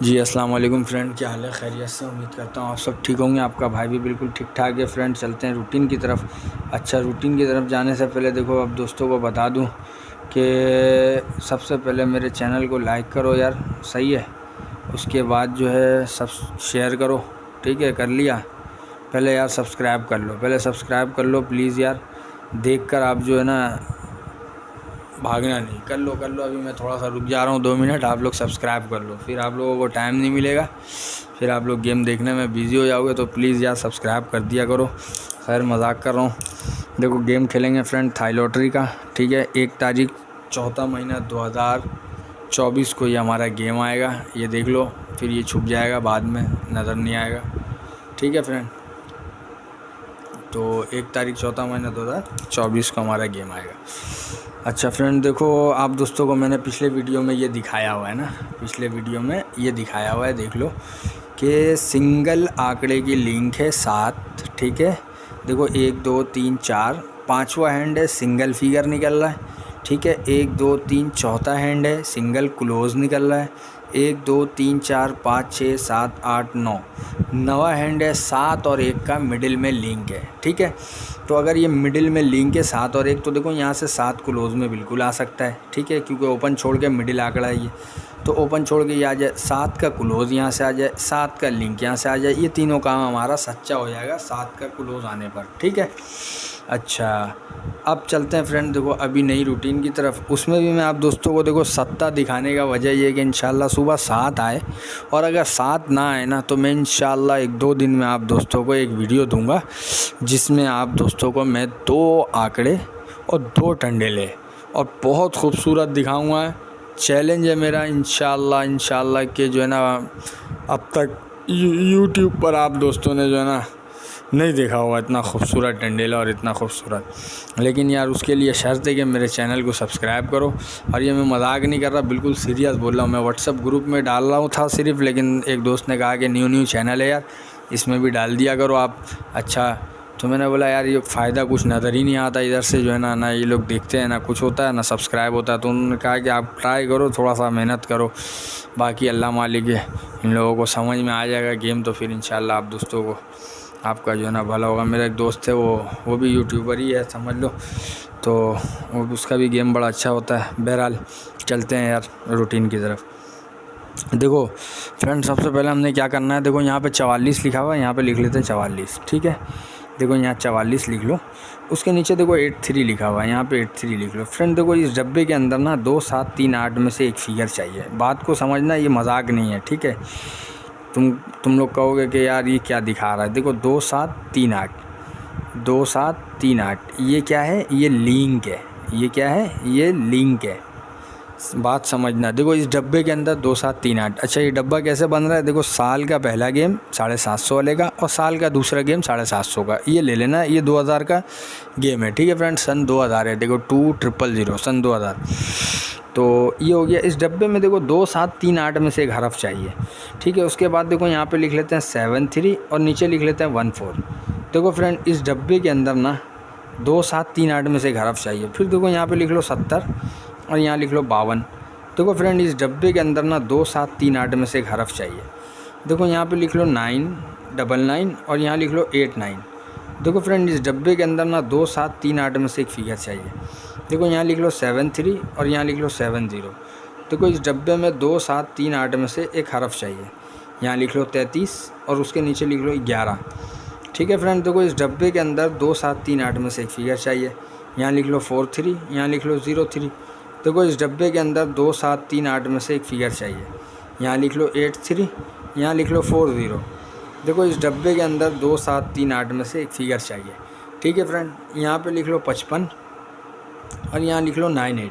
जी अस्सलाम वालेकुम फ्रेंड, क्या हाल है? खैरियत से? उम्मीद करता हूँ आप सब ठीक होंगे। आपका भाई भी बिल्कुल ठीक ठाक है। फ्रेंड चलते हैं रूटीन की तरफ। अच्छा, रूटीन की तरफ जाने से पहले देखो, अब दोस्तों को बता दूँ कि सबसे पहले मेरे चैनल को लाइक करो यार, सही है। उसके बाद जो है सब शेयर करो, ठीक है? कर लिया? पहले यार सब्सक्राइब कर लो, पहले सब्सक्राइब कर लो प्लीज़ यार। देख कर आप जो है ना, भागना नहीं, कर लो कर लो। अभी मैं थोड़ा सा रुक जा रहा हूँ, 2 मिनट। आप लोग सब्सक्राइब कर लो, फिर आप लोगों को टाइम नहीं मिलेगा, फिर आप लोग गेम देखने में बिज़ी हो जाओगे। तो प्लीज़ यार सब्सक्राइब कर दिया करो। खैर मजाक कर रहा हूँ। देखो गेम खेलेंगे फ्रेंड थाई लॉटरी का, ठीक है? 1 तारीख 4था महीना 2024 को ये हमारा गेम आएगा, ये देख लो। फिर ये छुप जाएगा, बाद में नज़र नहीं आएगा, ठीक है फ्रेंड? तो 1 तारीख 4था महीना 2024 को हमारा गेम आएगा। अच्छा फ्रेंड देखो, आप दोस्तों को मैंने पिछले वीडियो में ये दिखाया हुआ है ना, पिछले वीडियो में ये दिखाया हुआ है, देख लो कि सिंगल आंकड़े की लिंक है 7, ठीक है? देखो 1 2 3 4, 5वां हैंड है, सिंगल फिगर निकल रहा है, ठीक है? 1 2 3 चौथा हैंड है, सिंगल क्लोज निकल रहा है। 1 2 3 4 5 6 7 8 9, नवा हैंड है 7 और 1 का मिडिल में लिंक है, ठीक है? तो अगर ये मिडिल में लिंक है 7 और 1, तो देखो यहाँ से 7 क्लोज में बिल्कुल आ सकता है, ठीक है? क्योंकि ओपन छोड़ के मिडिल आंकड़ा है ये, तो ओपन छोड़ के ये आ जाए, 7 का क्लोज यहाँ से आ जाए, 7 का लिंक यहाँ से आ जाए, ये तीनों काम हमारा सच्चा हो जाएगा 7 का क्लोज आने पर, ठीक है? अच्छा, अब चलते हैं फ्रेंड देखो अभी नई रूटीन की तरफ। उसमें भी मैं आप दोस्तों को देखो सत्ता दिखाने का वजह ये है कि इंशाल्लाह सुबह 7 आए, और अगर 7 ना आए ना, तो मैं इंशाल्लाह 1-2 दिन में आप दोस्तों को एक वीडियो दूंगा जिसमें आप दोस्तों को मैं 2 आंकड़े और 2 टंडेले और बहुत खूबसूरत दिखाऊंगा। चैलेंज है मेरा इंशाल्लाह कि जो है ना, अब तक यूट्यूब पर आप दोस्तों ने जो है ना नहीं देखा होगा इतना खूबसूरत टंडेला और इतना खूबसूरत। लेकिन यार उसके लिए शर्त है कि मेरे चैनल को सब्सक्राइब करो। और ये मैं मजाक नहीं कर रहा, बिल्कुल सीरियस बोल रहा हूँ। मैं व्हाट्सअप ग्रुप में डाल रहा हूँ था सिर्फ, लेकिन एक दोस्त ने कहा कि न्यू चैनल है यार, इसमें भी डाल दिया करो आप। अच्छा, तो मैंने बोला यार ये फ़ायदा कुछ नज़र ही नहीं आता इधर से, जो है ना ये लोग देखते हैं ना कुछ होता है ना सब्सक्राइब होता है। तो उन्होंने कहा कि आप ट्राई करो, थोड़ा सा मेहनत करो, बाकी अल्लाह मालिक है, इन लोगों को समझ में आ जाएगा गेम, तो फिर इंशाल्लाह आप दोस्तों को आपका जो है ना भला होगा। मेरा एक दोस्त है, वो भी यूट्यूबर ही है समझ लो, तो वो उसका भी गेम बड़ा अच्छा होता है। बहरहाल चलते हैं यार रूटीन की तरफ। देखो फ्रेंड, सबसे पहले हमने क्या करना है, देखो यहाँ पे 44 लिखा हुआ है, यहाँ पे लिख लेते हैं 44, ठीक है? देखो यहाँ 44 लिख लो, उसके नीचे देखो 83 लिखा हुआ है, यहाँ पे 83 लिख लो। फ्रेंड देखो इस डब्बे के अंदर ना 2 7 3 8 में से एक फिगर चाहिए, बात को समझना, ये मजाक नहीं है, ठीक है? तुम लोग कहोगे कि यार ये क्या दिखा रहा है। देखो 2 7 3 8, 2 7 3 8, ये क्या है? ये लिंक है। ये क्या है? ये लिंक है, बात समझना। देखो इस डब्बे के अंदर 2 7 3 8। अच्छा, ये डब्बा कैसे बन रहा है? देखो साल का पहला गेम 750 वाले का, और साल का दूसरा गेम 750 का, ये ले लेना। ये 2000 का गेम है, ठीक है फ्रेंड? सन 2000 है, देखो 2000 सन 2000। तो ये हो गया। इस डब्बे में देखो 2 7 3 8 में से एक हरफ चाहिए, ठीक है? उसके बाद देखो यहाँ पे लिख लेते हैं 7 3 और नीचे लिख लेते हैं 1 4। देखो फ्रेंड इस डब्बे के अंदर ना 2 7 3 8 में से एक हरफ चाहिए। फिर देखो यहाँ पे लिख लो 70 और यहाँ लिख लो 52। देखो फ्रेंड इस डब्बे के अंदर ना 2 7 3 8 में से एक हरफ चाहिए। देखो यहाँ पे लिख लो 999 और यहाँ लिख लो 89। देखो फ्रेंड इस डब्बे के अंदर ना 2 7 3 8 में से एक फिगर चाहिए। देखो यहाँ लिख लो 73 और यहाँ लिख लो 70। देखो इस डब्बे में 2 7 3 8 में से एक हरफ चाहिए। यहाँ लिख लो 33 और उसके नीचे लिख लो 11, ठीक है फ्रेंड? देखो इस डब्बे के अंदर 2 7 3 8 में से एक फिगर चाहिए। यहाँ लिख लो 43, यहाँ लिख लो 03। देखो इस डब्बे के अंदर 2 7 3 8 में से एक फिगर चाहिए। यहाँ लिख लो 83, यहाँ लिख लो 40। देखो इस डब्बे के अंदर 2 7 3 8 में से एक फिगर चाहिए, ठीक है फ्रेंड? यहाँ पे लिख लो 55 और यहाँ लिख लो 98।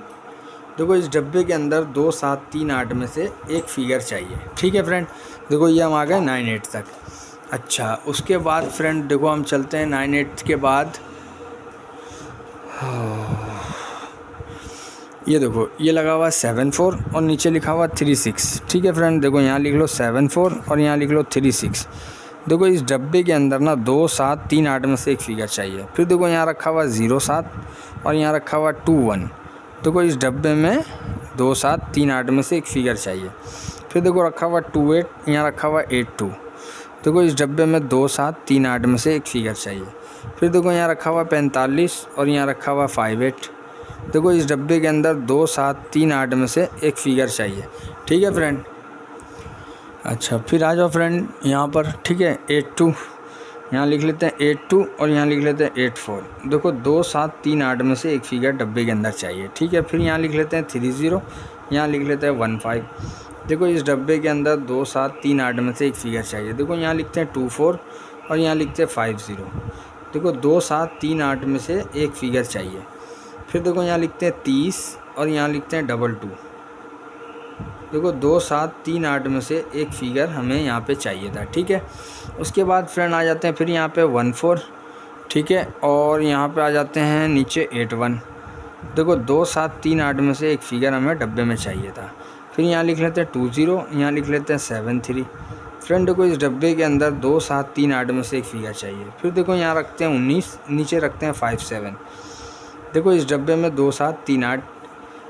देखो इस डब्बे के अंदर 2 7 3 8 में से एक फिगर चाहिए, ठीक है फ्रेंड? देखो ये हम आ गए 98 तक। अच्छा, उसके बाद फ्रेंड देखो हम चलते हैं 98 के बाद। ये देखो ये लगा हुआ 74 और नीचे लिखा हुआ 36, ठीक है फ्रेंड? देखो यहाँ लिख लो 74 और यहाँ लिख लो 36। देखो इस डब्बे के अंदर ना 2 7 3 8 में से एक फिगर चाहिए। फिर देखो यहाँ रखा हुआ 07 और यहाँ रखा हुआ 21। देखो इस डब्बे में 2 7 3 8 में से एक फिगर चाहिए। फिर देखो रखा हुआ 28, यहाँ रखा हुआ 82। देखो इस डब्बे में 2 7 3 8 में से एक फिगर चाहिए। फिर देखो यहाँ रखा हुआ 45 और यहाँ रखा हुआ 58। देखो इस डब्बे के अंदर 2 7 3 8 में से एक फिगर चाहिए। ठीक है फ्रेंड। अच्छा फिर आ जाओ फ्रेंड यहाँ पर, ठीक है 82, यहाँ लिख लेते हैं 82 और यहाँ लिख लेते हैं 84। देखो 2 7 3 8 में से एक फिगर डब्बे के अंदर चाहिए। ठीक है, फिर यहाँ लिख लेते हैं 30, यहाँ लिख लेते हैं 15। देखो इस डब्बे के अंदर 2 7 3 8 में से एक फिगर चाहिए। देखो यहाँ लिखते हैं 24 और यहाँ लिखते हैं 50। देखो 2 7 3 8 में से एक फिगर चाहिए। फिर देखो यहाँ लिखते हैं 30 और यहाँ लिखते हैं 22। देखो 2 7 3 8 में से एक फिगर हमें यहाँ पे चाहिए था। ठीक है, उसके बाद फ्रेंड आ जाते हैं फिर यहाँ पे 14। ठीक है, और यहाँ पे आ जाते हैं नीचे 81। देखो 2 7 3 8 में से एक फिगर हमें डब्बे में चाहिए था। फिर यहाँ लिख लेते हैं 20, यहाँ लिख लेते हैं 73। फ्रेंड देखो इस डब्बे के अंदर 2 7 3 8 में से एक फिगर चाहिए। फिर देखो यहाँ रखते हैं 19, नीचे रखते हैं 57। देखो इस डब्बे में 2 7 3 8।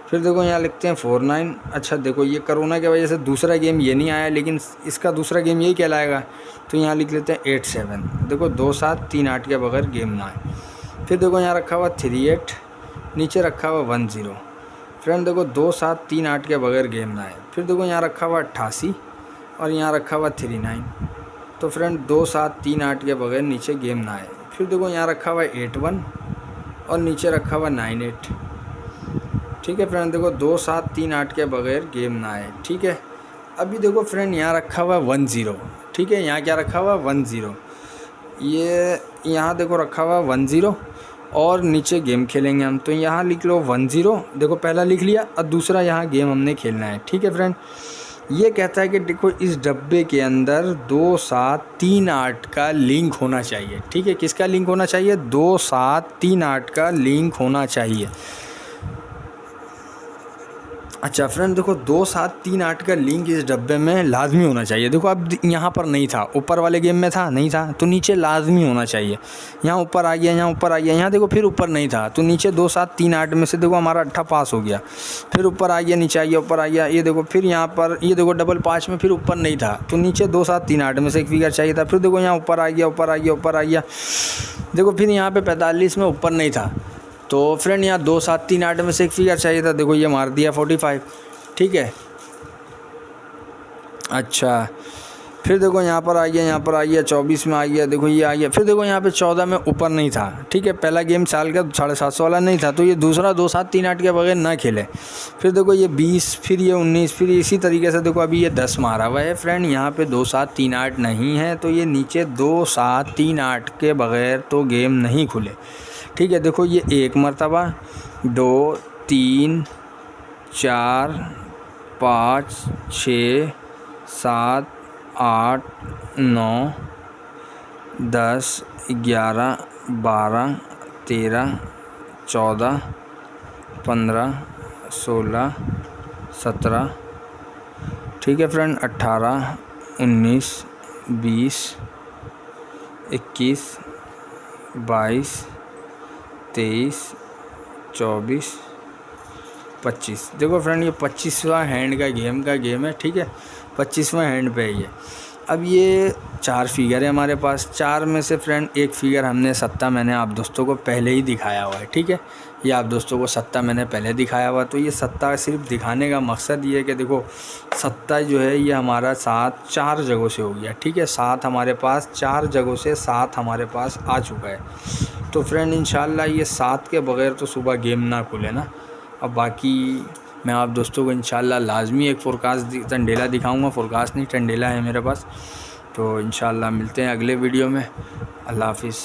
फिर देखो यहाँ लिखते हैं 49। अच्छा देखो ये कोरोना की वजह से दूसरा गेम ये नहीं आया, लेकिन इसका दूसरा गेम यही कहलाएगा, तो यहाँ लिख लेते हैं 87। देखो 2 7 3 8 के बगैर गेम ना आए। फिर देखो यहाँ रखा हुआ 38, नीचे रखा हुआ 10। फ्रेंड देखो 2 7 3 8 के बगैर गेम ना आए। फिर देखो यहाँ रखा हुआ 88 और यहाँ रखा हुआ 39। तो फ्रेंड 2 7 3 8 के बगैर नीचे गेम ना आए। फिर देखो यहाँ रखा हुआ 81 और नीचे रखा हुआ 98। ठीक है फ्रेंड, देखो 2 7 3 8 के बगैर गेम ना आए। ठीक है, अभी देखो फ्रेंड यहाँ रखा हुआ 10। ठीक है, यहाँ क्या रखा हुआ 10, ये यहाँ देखो रखा हुआ 10 और नीचे गेम खेलेंगे हम। तो यहाँ लिख लो 10, देखो पहला लिख लिया और दूसरा यहाँ गेम हमने खेलना है। ठीक है फ्रेंड, ये कहता है कि देखो इस डब्बे के अंदर 2 7 3 8 का लिंक होना चाहिए। ठीक है, किसका लिंक होना चाहिए? 2 7 3 8 का लिंक होना चाहिए। अच्छा फ्रेंड देखो 2 7 3 8 का लिंक इस डब्बे में लाजमी होना चाहिए। देखो अब यहाँ पर नहीं था, ऊपर वाले गेम में था नहीं था, तो नीचे लाजमी होना चाहिए। यहाँ ऊपर आ गया, यहाँ ऊपर आ गया, यहाँ देखो फिर ऊपर नहीं था, तो नीचे 2 7 3 8 में से देखो हमारा 8 पास हो गया। फिर ऊपर आ गया, नीचे आ गया, ऊपर आ गया। ये देखो फिर यहाँ पर ये देखो डबल 5 में फिर ऊपर नहीं था, तो नीचे 2 7 3 8 में से एक फिगर चाहिए था। फिर देखो यहाँ ऊपर आ गया, ऊपर आ गया, ऊपर आ गया। देखो फिर यहाँ पे 45 में ऊपर नहीं था, तो फ्रेंड यहाँ 2 7 3 8 में से एक फिगर चाहिए था। देखो ये मार दिया 45। ठीक है, अच्छा फिर देखो यहाँ पर आ गया, यहाँ पर आ गया, 24 में आ गया, देखो ये आ गया। फिर देखो यहाँ पे 14 में ऊपर नहीं था। ठीक है, पहला गेम साल का 750 वाला नहीं था, तो ये दूसरा 2 7 3 8 के बगैर ना खेले। फिर देखो ये 20, फिर ये 19, फिर इसी तरीके से देखो अभी ये 10 मारा हुआ है। फ्रेंड यहाँ पे 2 7 3 8 नहीं है, तो ये नीचे 2 7 3 8 के बगैर तो गेम नहीं खुले। ठीक है, देखो ये 1 मरतबा, 2 3 4 5 6 7 8 9 10 11 12 13 14 15 16 17। ठीक है फ्रेंड, 18 19 20 21 22 23 24 25। देखो फ्रेंड ये 25वां हैंड का गेम है। ठीक है, 25वां हैंड पे है ये। अब ये 4 फिगर है हमारे पास, 4 में से फ्रेंड एक फिगर हमने सत्ता मैंने आप दोस्तों को पहले ही दिखाया हुआ है। ठीक है, ये आप दोस्तों को सत्ता मैंने पहले दिखाया हुआ, तो ये सत्ता सिर्फ दिखाने का मकसद ये है कि देखो सत्ता जो है ये हमारा 7 4 जगहों से हो गया। ठीक है, 7 हमारे पास 4 जगहों से 7 हमारे पास आ चुका है। तो फ्रेंड इंशाल्लाह ये 7 के बग़ैर तो सुबह गेम ना खुले ना। अब बाकी मैं आप दोस्तों को इंशाल्लाह लाजमी एक फोरकास्ट टंडेला दिखाऊंगा। फोरकास्ट नहीं, टंडेला है मेरे पास। तो इंशाल्लाह मिलते हैं अगले वीडियो में। अल्लाह हाफिज़।